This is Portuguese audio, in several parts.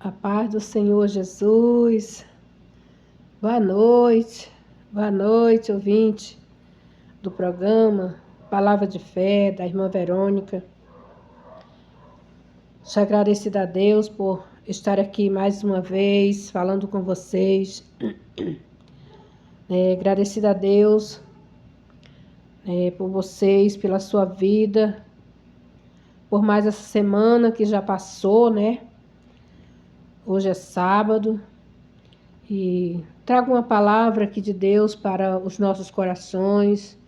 A paz do Senhor Jesus. Boa noite, ouvinte do programa Palavra de Fé, da irmã Verônica. Sou agradecida a Deus por estar aqui mais uma vez, falando com vocês. Agradecida a Deus por vocês, pela sua vida, por mais essa semana que já passou, né? Hoje é sábado. E trago uma palavra aqui de Deus para os nossos corações,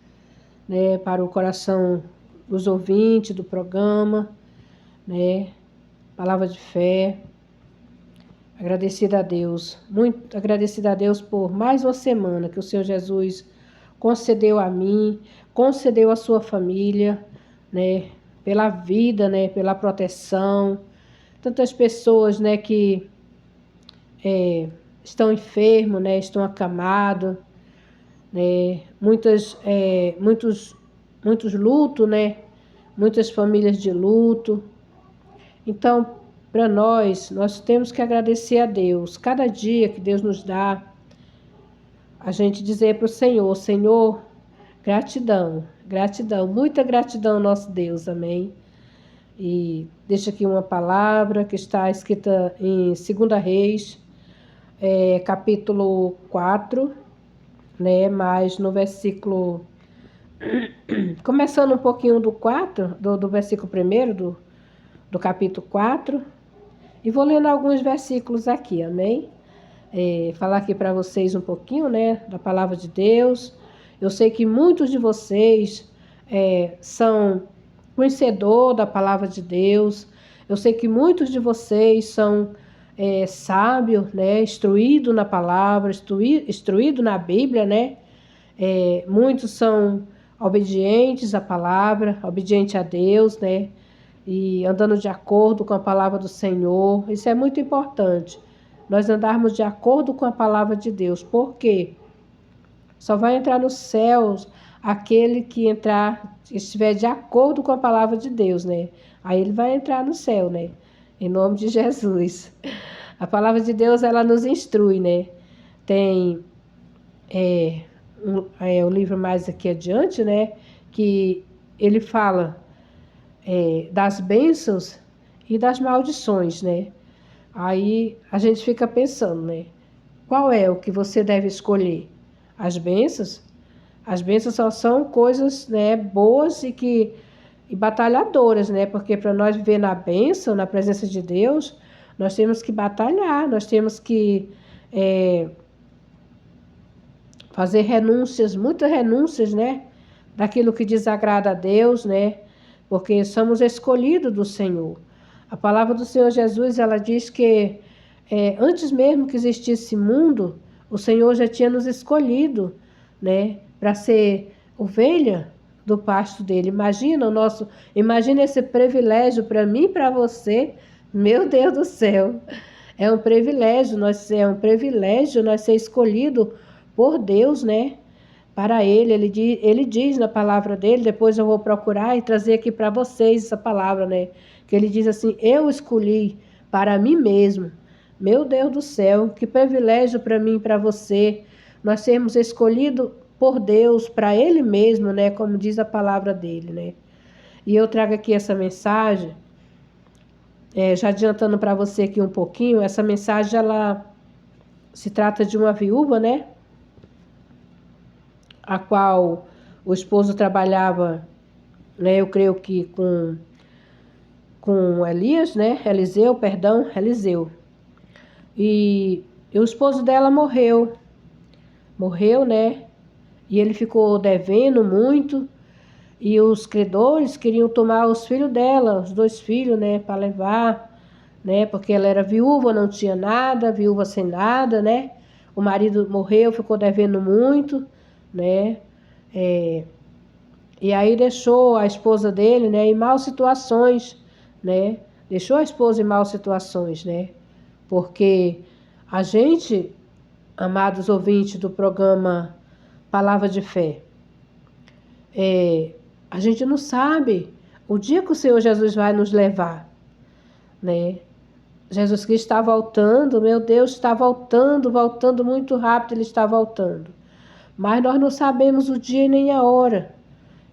né, para o coração dos ouvintes do programa, né, palavra de fé. Agradecida a Deus, muito agradecida a Deus por mais uma semana que o Senhor Jesus concedeu a mim, concedeu à sua família, né, pela vida, né, pela proteção. Tantas pessoas, né, que estão enfermos, né, estão acamados, né, muitos lutos, né, muitas famílias de luto. Então, para nós temos que agradecer a Deus. Cada dia que Deus nos dá, a gente dizer para o Senhor, Senhor, gratidão, gratidão, muita gratidão ao nosso Deus, amém? E deixa aqui uma palavra que está escrita em 2 Reis, capítulo 4, né? Mas no versículo, começando um pouquinho do 4, do versículo 1 do capítulo 4, e vou lendo alguns versículos aqui, amém? Falar aqui para vocês um pouquinho, né, da palavra de Deus. Eu sei que muitos de vocês são conhecedores da palavra de Deus. Eu sei que muitos de vocês são sábios, né, instruídos na palavra, instruídos na Bíblia, né? Muitos são obedientes à palavra, obedientes a Deus, né? E andando de acordo com a palavra do Senhor. Isso é muito importante. Nós andarmos de acordo com a palavra de Deus. Por quê? Só vai entrar nos céus aquele que estiver de acordo com a palavra de Deus, né? Aí ele vai entrar no céu, né? Em nome de Jesus. A palavra de Deus, ela nos instrui, né? Tem o livro mais aqui adiante, né? Que ele fala das bênçãos e das maldições, né? Aí a gente fica pensando, né? Qual é o que você deve escolher? As bênçãos? As bênçãos só são coisas, né, boas e batalhadoras, né? Porque para nós viver na bênção, na presença de Deus, nós temos que batalhar, nós temos que fazer renúncias, muitas renúncias, né? Daquilo que desagrada a Deus, né? Porque somos escolhidos do Senhor. A palavra do Senhor Jesus, ela diz que antes mesmo que existisse mundo, o Senhor já tinha nos escolhido, né? Para ser ovelha do pasto dele. Imagina esse privilégio para mim e para você. Meu Deus do céu. É um privilégio nós ser escolhido por Deus, né? Para ele diz na palavra dele, depois eu vou procurar e trazer aqui para vocês essa palavra, né? Que ele diz assim: eu escolhi para mim mesmo. Meu Deus do céu, que privilégio para mim e para você, nós sermos escolhidos por Deus, para Ele mesmo, né? Como diz a palavra dele, né? E eu trago aqui essa mensagem, já adiantando para você aqui um pouquinho, essa mensagem, ela se trata de uma viúva, né? A qual o esposo trabalhava, né? Eu creio que com Eliseu. E o esposo dela morreu, né? E ele ficou devendo muito, e os credores queriam tomar os filhos dela, os 2 filhos, né, para levar, né? Porque ela era viúva, não tinha nada, viúva sem nada, né? O marido morreu, ficou devendo muito, né? E aí deixou a esposa dele, né, em maus situações, né? Deixou a esposa em maus situações, né? Porque a gente, amados ouvintes do programa Palavra de Fé, a gente não sabe o dia que o Senhor Jesus vai nos levar, né? Jesus Cristo está voltando, meu Deus, está voltando, voltando muito rápido, Ele está voltando. Mas nós não sabemos o dia nem a hora.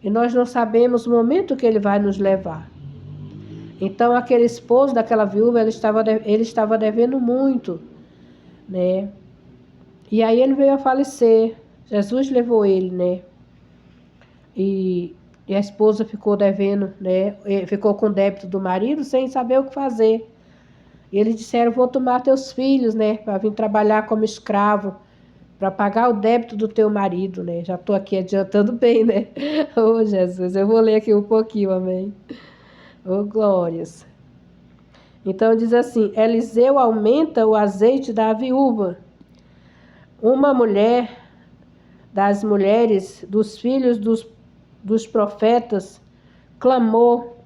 E nós não sabemos o momento que Ele vai nos levar. Então, aquele esposo daquela viúva, ele estava devendo muito, né? E aí ele veio a falecer. Jesus levou ele, né? E a esposa ficou devendo, né? Ficou com débito do marido sem saber o que fazer. E eles disseram, vou tomar teus filhos, né? Para vir trabalhar como escravo, para pagar o débito do teu marido, né? Já estou aqui adiantando bem, né? Oh, Jesus, eu vou ler aqui um pouquinho, amém? Oh, glórias. Então diz assim, Eliseu aumenta o azeite da viúva. Uma mulher das mulheres dos filhos dos profetas clamou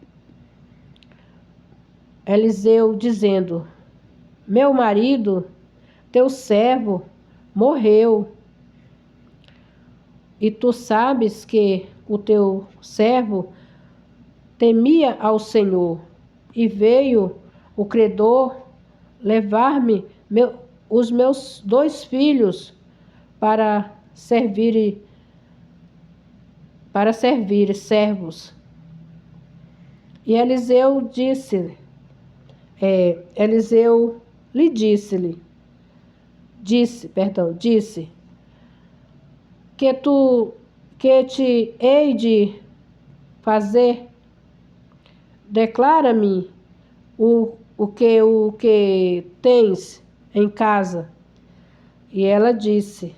Eliseu dizendo, meu marido, teu servo, morreu. E tu sabes que o teu servo temia ao Senhor, e veio o credor levar-me os meus 2 filhos para servir servos. E Eliseu lhe disse que te hei de fazer, declara-me o que tens em casa. E ela disse,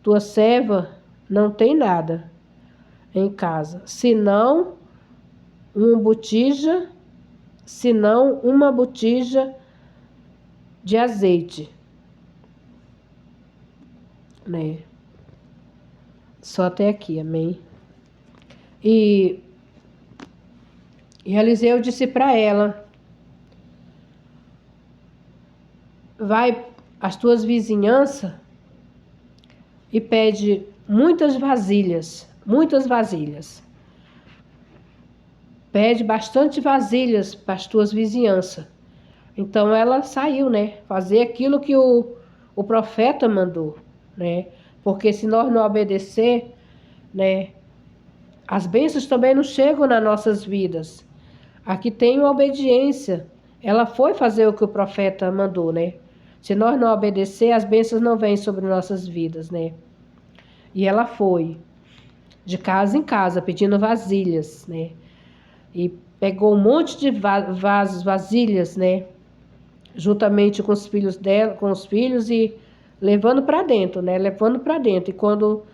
tua serva não tem nada em casa, senão uma botija de azeite, né? Só até aqui, amém? E Eliseu disse para ela, vai às tuas vizinhanças e pede muitas vasilhas. Pede bastante vasilhas para as tuas vizinhanças. Então ela saiu, né? Fazer aquilo que o profeta mandou, né? Porque se nós não obedecer, né? As bênçãos também não chegam nas nossas vidas. Aqui tem uma obediência. Ela foi fazer o que o profeta mandou, né? Se nós não obedecer, as bênçãos não vêm sobre nossas vidas, né? E ela foi de casa em casa pedindo vasilhas, né? E pegou um monte de vasilhas, né? Juntamente com os filhos dela, e levando para dentro, né? Levando para dentro. E quando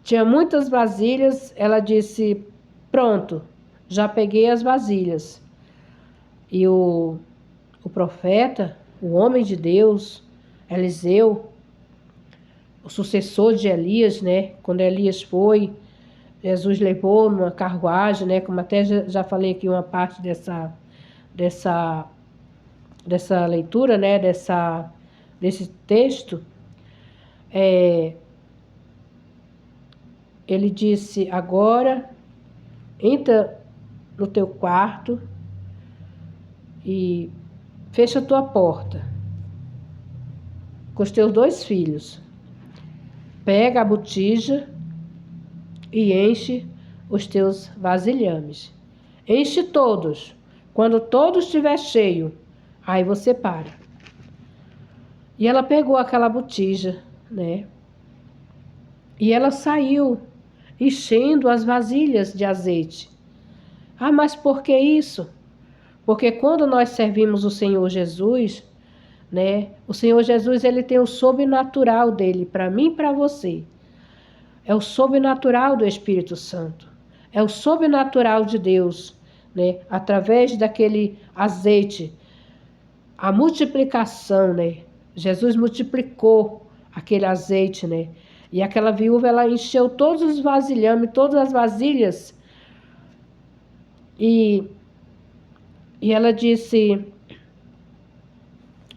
tinha muitas vasilhas, ela disse, pronto, já peguei as vasilhas. E o profeta, o homem de Deus, Eliseu, o sucessor de Elias, né? Quando Elias foi, Jesus levou numa carruagem, né? Como até já falei aqui uma parte dessa leitura, né? Desse texto. Ele disse, agora entra no teu quarto e fecha a tua porta com os teus 2 filhos. Pega a botija e enche os teus vasilhames. Enche todos. Quando todos estiver cheio, aí você para. E ela pegou aquela botija, né? E ela saiu enchendo as vasilhas de azeite. Ah, mas por que isso? Porque quando nós servimos o Senhor Jesus, né? O Senhor Jesus, ele tem o sobrenatural dele para mim e para você. É o sobrenatural do Espírito Santo. É o sobrenatural de Deus, né? Através daquele azeite. A multiplicação, né? Jesus multiplicou aquele azeite, né? E aquela viúva, ela encheu todos os vasilhames, todas as vasilhas. E ela disse,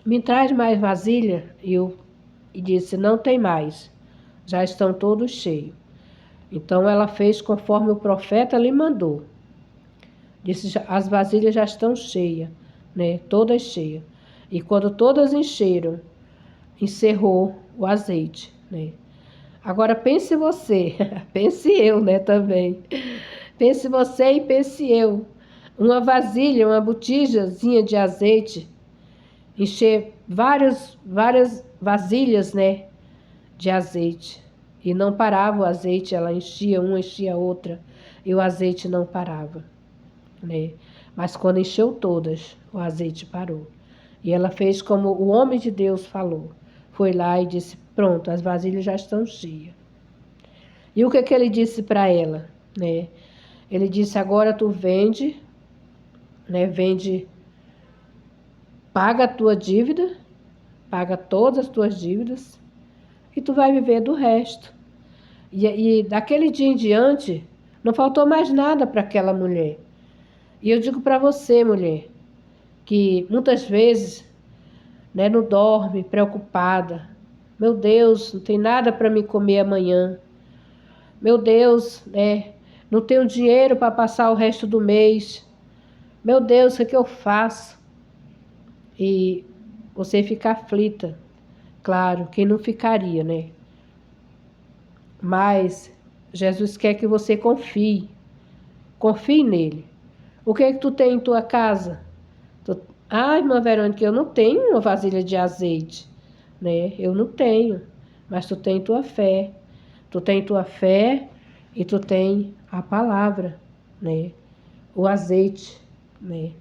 me traz mais vasilha. E disse, não tem mais. Já estão todos cheios. Então ela fez conforme o profeta lhe mandou. Disse, as vasilhas já estão cheias, né? Todas cheias. E quando todas encheram, encerrou o azeite, né? Agora pense você, pense eu, né, também. Pense você e pense eu. Uma vasilha, uma botijazinha de azeite, encher várias vasilhas, né, de azeite. E não parava o azeite, ela enchia uma, enchia outra, e o azeite não parava, né? Mas quando encheu todas, o azeite parou. E ela fez como o homem de Deus falou. Foi lá e disse: pronto, as vasilhas já estão cheias. E o que ele disse para ela, né? Ele disse: agora tu vende, né? Vende, paga a tua dívida, paga todas as tuas dívidas e tu vai viver do resto. E daquele dia em diante, não faltou mais nada para aquela mulher. E eu digo para você, mulher, que muitas vezes, né, não dorme, preocupada. Meu Deus, não tem nada para me comer amanhã. Meu Deus, né, não tenho dinheiro para passar o resto do mês. Meu Deus, o que eu faço? E você fica aflita. Claro, quem não ficaria, né? Mas Jesus quer que você confie. Confie nele. O que é que tu tem em tua casa? Ah, irmã Verônica, eu não tenho uma vasilha de azeite, né? Eu não tenho. Mas tu tem tua fé. Tu tem tua fé e tu tem a palavra, né? O azeite, né?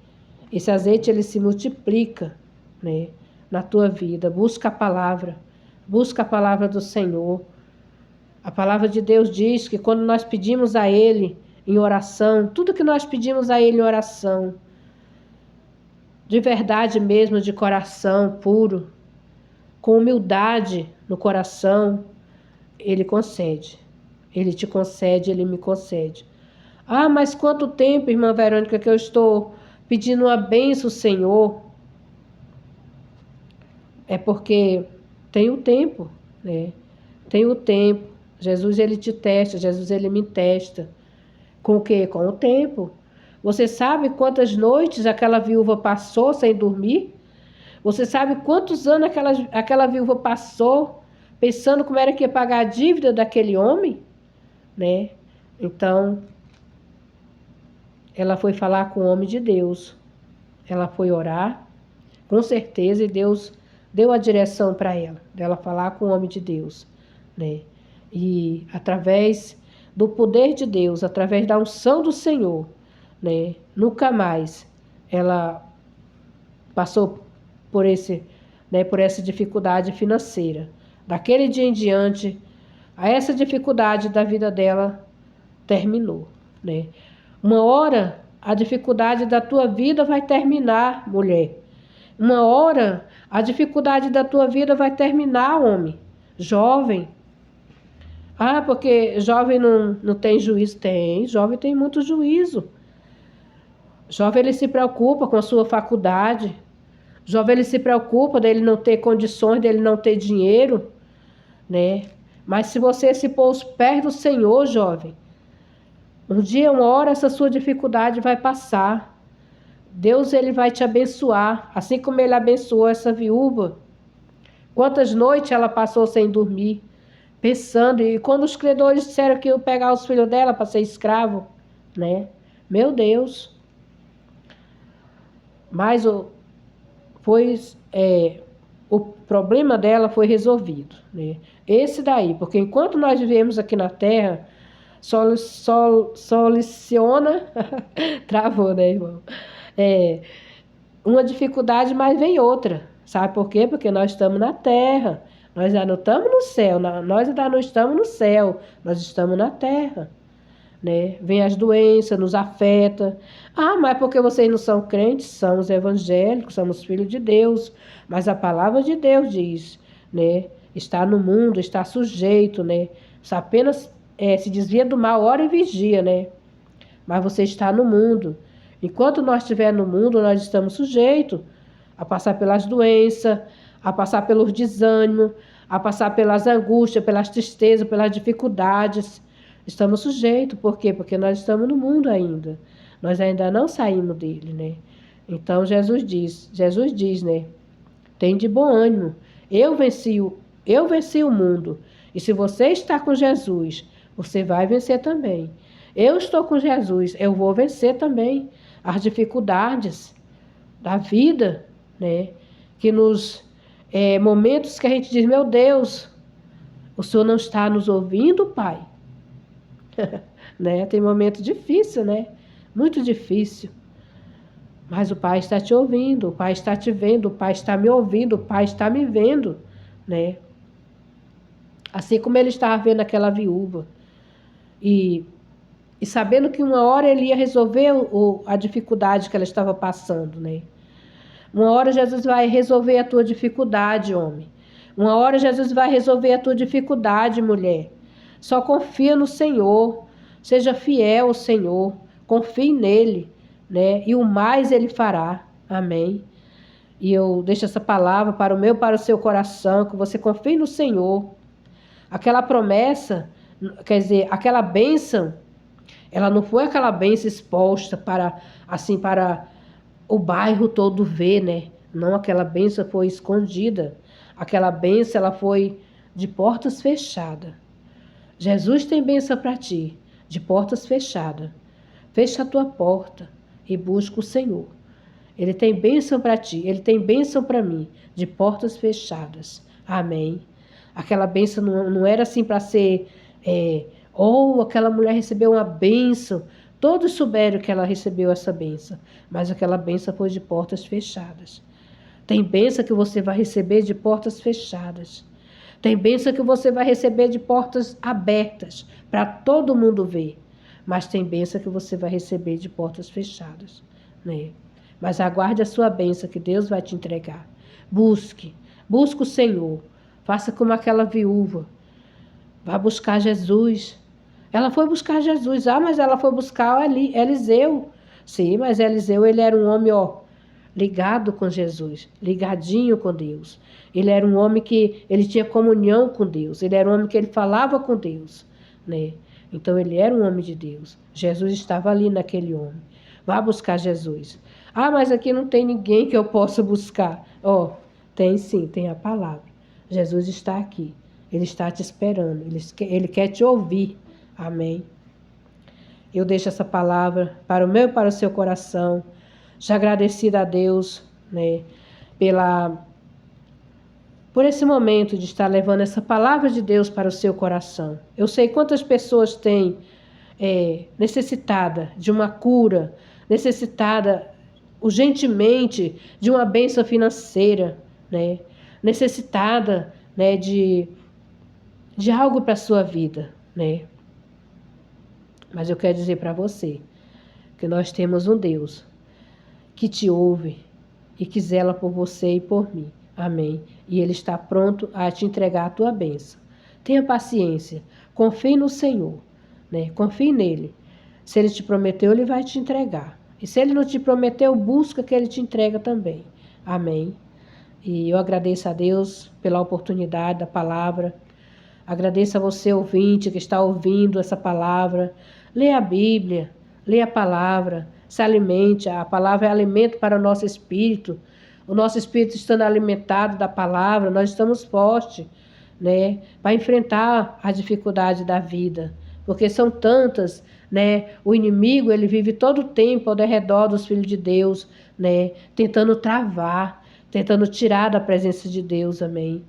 Esse azeite, ele se multiplica, né, na tua vida. Busca a palavra do Senhor. A palavra de Deus diz que quando nós pedimos a Ele em oração, tudo que nós pedimos a Ele em oração, de verdade mesmo, de coração puro, com humildade no coração, Ele concede. Ele te concede, Ele me concede. Ah, mas quanto tempo, irmã Verônica, que eu estou pedindo uma bênção, Senhor? É porque tem o tempo, né? Tem o tempo. Jesus, ele te testa, Jesus, ele me testa. Com o quê? Com o tempo. Você sabe quantas noites aquela viúva passou sem dormir? Você sabe quantos anos aquela viúva passou pensando como era que ia pagar a dívida daquele homem? Né? Então, ela foi falar com o homem de Deus. Ela foi orar, com certeza, e Deus deu a direção para ela, dela falar com o homem de Deus, né? E através do poder de Deus, através da unção do Senhor, né? Nunca mais ela passou por por essa dificuldade financeira. Daquele dia em diante, essa dificuldade da vida dela terminou, né? Uma hora a dificuldade da tua vida vai terminar, mulher. Uma hora a dificuldade da tua vida vai terminar, homem, jovem. Ah, porque jovem não tem juízo? Tem, jovem tem muito juízo. Jovem, ele se preocupa com a sua faculdade. Jovem, ele se preocupa dele não ter condições, dele não ter dinheiro, né? Mas se você se pôr os pés do Senhor, jovem, um dia, uma hora, essa sua dificuldade vai passar. Deus, ele vai te abençoar, assim como ele abençoou essa viúva. Quantas noites ela passou sem dormir, pensando, e quando os credores disseram que iam pegar os filhos dela para ser escravo, né? Meu Deus. Mas o problema dela foi resolvido, né? Esse daí, porque enquanto nós vivemos aqui na Terra, soliciona, travou, né, irmão? Uma dificuldade, mas vem outra. Sabe por quê? Porque nós estamos na terra. Nós ainda não estamos no céu. Nós ainda não estamos no céu. Nós estamos na terra. Né? Vem as doenças, nos afeta. Ah, mas porque vocês não são crentes? Somos evangélicos, somos filhos de Deus. Mas a palavra de Deus diz, né? Está no mundo, está sujeito, né? Só apenas se desvia do mal, ora e vigia, né? Mas você está no mundo. Enquanto nós estivermos no mundo, nós estamos sujeitos a passar pelas doenças, a passar pelos desânimos, a passar pelas angústias, pelas tristezas, pelas dificuldades. Estamos sujeitos. Por quê? Porque nós estamos no mundo ainda. Nós ainda não saímos dele, né? Então Jesus diz, né? Tem de bom ânimo. Eu venci o mundo. E se você está com Jesus, você vai vencer também. Eu estou com Jesus, eu vou vencer também as dificuldades da vida, né? Que nos momentos que a gente diz, meu Deus, o Senhor não está nos ouvindo, Pai? Né? Tem momento difícil, né? Muito difícil. Mas o Pai está te ouvindo, o Pai está te vendo, o Pai está me ouvindo, o Pai está me vendo, né? Assim como ele estava vendo aquela viúva. E sabendo que uma hora ele ia resolver a dificuldade que ela estava passando, né? Uma hora Jesus vai resolver a tua dificuldade, homem. Uma hora Jesus vai resolver a tua dificuldade, mulher. Só confia no Senhor. Seja fiel ao Senhor. Confie nele, né? E o mais ele fará. Amém. E eu deixo essa palavra para o seu coração, que você confie no Senhor. Aquela promessa, quer dizer, aquela bênção, ela não foi aquela bênção exposta para o bairro todo ver, né? Não, aquela bênção foi escondida. Aquela bênção, ela foi de portas fechadas. Jesus tem bênção para ti, de portas fechadas. Fecha a tua porta e busca o Senhor. Ele tem bênção para ti, ele tem bênção para mim, de portas fechadas. Amém. Aquela bênção não era assim para ser, aquela mulher recebeu uma bênção. Todos souberam que ela recebeu essa bênção, mas aquela bênção foi de portas fechadas. Tem bênção que você vai receber de portas fechadas. Tem bênção que você vai receber de portas abertas, para todo mundo ver. Mas tem bênção que você vai receber de portas fechadas, né? Mas aguarde a sua bênção que Deus vai te entregar. Busque o Senhor. Faça como aquela viúva. Vá buscar Jesus. Ela foi buscar Jesus. Mas ela foi buscar Eliseu. Sim, mas Eliseu, ele era um homem, ligado com Jesus, ligadinho com Deus. Ele era um homem que ele tinha comunhão com Deus. Ele era um homem que ele falava com Deus, né? Então ele era um homem de Deus. Jesus estava ali naquele homem. Vá buscar Jesus. Mas aqui não tem ninguém que eu possa buscar. Tem sim, tem a palavra. Jesus está aqui. Ele está te esperando. Ele quer te ouvir. Amém. Eu deixo essa palavra para o meu e para o seu coração. Já agradecida a Deus, né, por esse momento de estar levando essa palavra de Deus para o seu coração. Eu sei quantas pessoas têm necessitada de uma cura, necessitada urgentemente de uma bênção financeira, né, necessitada, né, de algo para a sua vida, né. Mas eu quero dizer para você que nós temos um Deus que te ouve e que zela por você e por mim. Amém. E Ele está pronto a te entregar a tua bênção. Tenha paciência. Confie no Senhor, né? Confie nele. Se Ele te prometeu, Ele vai te entregar. E se Ele não te prometeu, busca que Ele te entrega também. Amém. E eu agradeço a Deus pela oportunidade da palavra. Agradeço a você, ouvinte, que está ouvindo essa palavra. Leia a Bíblia, leia a palavra, se alimente. A palavra é alimento para o nosso espírito. O nosso espírito estando alimentado da palavra, nós estamos fortes, né, para enfrentar a dificuldade da vida. Porque são tantas, né? O inimigo, ele vive todo o tempo ao redor dos filhos de Deus, né, tentando travar, tentando tirar da presença de Deus. Amém.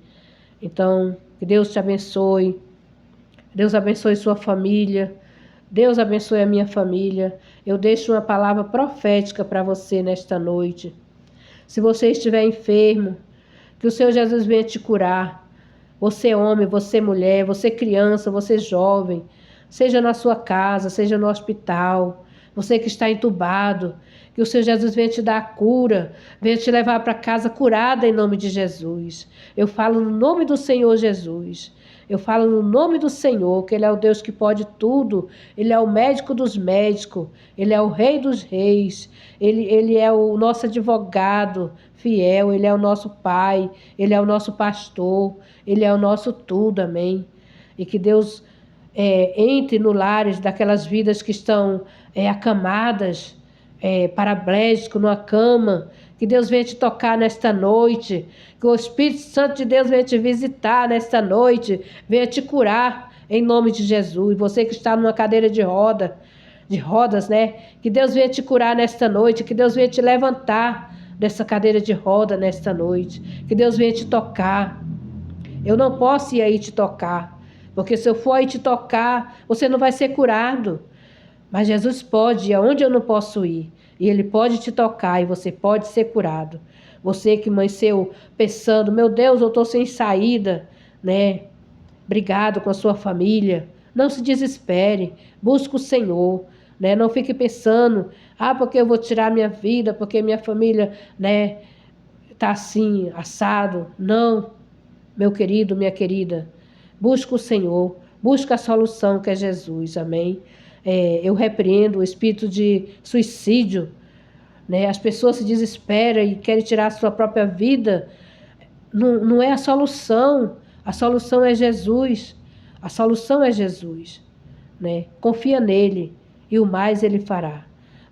Então, que Deus te abençoe. Deus abençoe sua família. Deus abençoe a minha família. Eu deixo uma palavra profética para você nesta noite. Se você estiver enfermo, que o Senhor Jesus venha te curar. Você homem, você mulher, você criança, você jovem, seja na sua casa, seja no hospital, você que está entubado, que o Senhor Jesus venha te dar a cura, venha te levar para casa curada em nome de Jesus. Eu falo no nome do Senhor Jesus. Eu falo no nome do Senhor, que Ele é o Deus que pode tudo. Ele é o médico dos médicos. Ele é o rei dos reis. Ele é o nosso advogado fiel. Ele é o nosso pai. Ele é o nosso pastor. Ele é o nosso tudo. Amém. E que Deus entre no lares daquelas vidas que estão acamadas, paraplégico, numa cama, Que Deus venha te tocar nesta noite. Que o Espírito Santo de Deus venha te visitar nesta noite. Venha te curar em nome de Jesus. Você que está numa cadeira de rodas, né? Que Deus venha te curar nesta noite. Que Deus venha te levantar dessa cadeira de roda nesta noite. Que Deus venha te tocar. Eu não posso ir aí te tocar. Porque se eu for aí te tocar, você não vai ser curado. Mas Jesus pode ir aonde eu não posso ir. E Ele pode te tocar e você pode ser curado. Você que amanheceu pensando, meu Deus, eu estou sem saída, né? Brigado com a sua família. Não se desespere. Busque o Senhor, né? Não fique pensando, porque eu vou tirar minha vida, porque minha família, né, tá assim, assado. Não, meu querido, minha querida. Busque o Senhor. Busque a solução que é Jesus. Amém? Eu repreendo o espírito de suicídio, né? As pessoas se desesperam e querem tirar a sua própria vida. Não é a solução. A solução é Jesus. A solução é Jesus, né? Confia nele e o mais ele fará.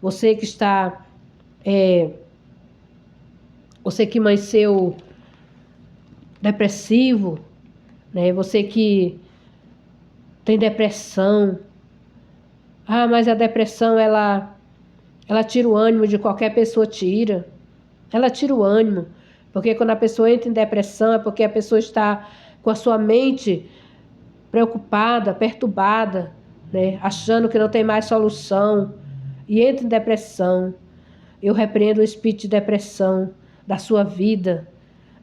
Você que está, você que amanheceu depressivo, né? Você que tem depressão. Mas a depressão, ela tira o ânimo de qualquer pessoa, tira. Ela tira o ânimo. Porque quando a pessoa entra em depressão, é porque a pessoa está com a sua mente preocupada, perturbada, né? Achando que não tem mais solução. E entra em depressão. Eu repreendo o espírito de depressão da sua vida,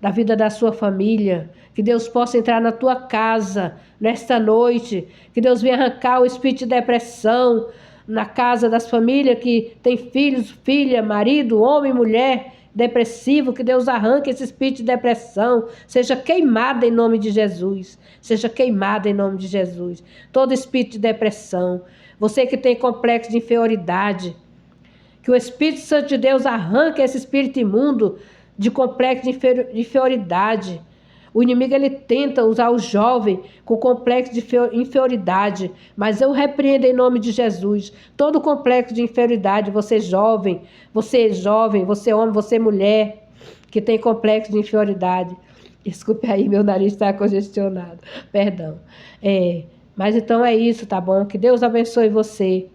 da vida da sua família. Que Deus possa entrar na tua casa nesta noite. Que Deus venha arrancar o espírito de depressão na casa das famílias que tem filhos, filha, marido, homem, mulher depressivo. Que Deus arranque esse espírito de depressão. Seja queimado em nome de Jesus. Seja queimado em nome de Jesus. Todo espírito de depressão. Você que tem complexo de inferioridade. Que o Espírito Santo de Deus arranque esse espírito imundo de complexo de inferioridade. O inimigo, ele tenta usar o jovem com complexo de inferioridade, mas eu repreendo em nome de Jesus todo complexo de inferioridade. Você jovem, você homem, você mulher que tem complexo de inferioridade. Desculpe aí, meu nariz está congestionado, perdão. Mas então é isso, tá bom? Que Deus abençoe você,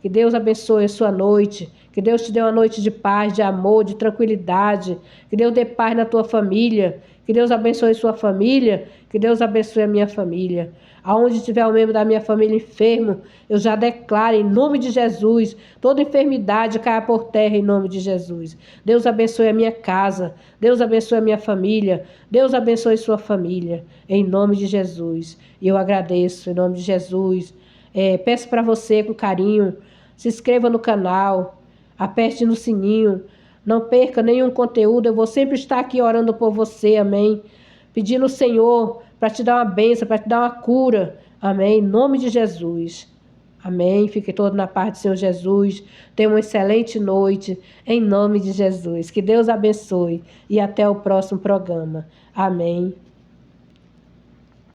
que Deus abençoe a sua noite. Que Deus te dê uma noite de paz, de amor, de tranquilidade. Que Deus dê paz na tua família. Que Deus abençoe sua família. Que Deus abençoe a minha família. Aonde tiver um membro da minha família enfermo, eu já declaro em nome de Jesus, toda enfermidade caia por terra em nome de Jesus. Deus abençoe a minha casa. Deus abençoe a minha família. Deus abençoe sua família. Em nome de Jesus. E eu agradeço em nome de Jesus. Peço para você com carinho, se inscreva no canal. Aperte no sininho, não perca nenhum conteúdo, eu vou sempre estar aqui orando por você, amém? Pedindo ao Senhor para te dar uma bênção, para te dar uma cura, amém? Em nome de Jesus, amém? Fique todo na paz do Senhor Jesus, tenha uma excelente noite, em nome de Jesus. Que Deus abençoe e até o próximo programa, amém?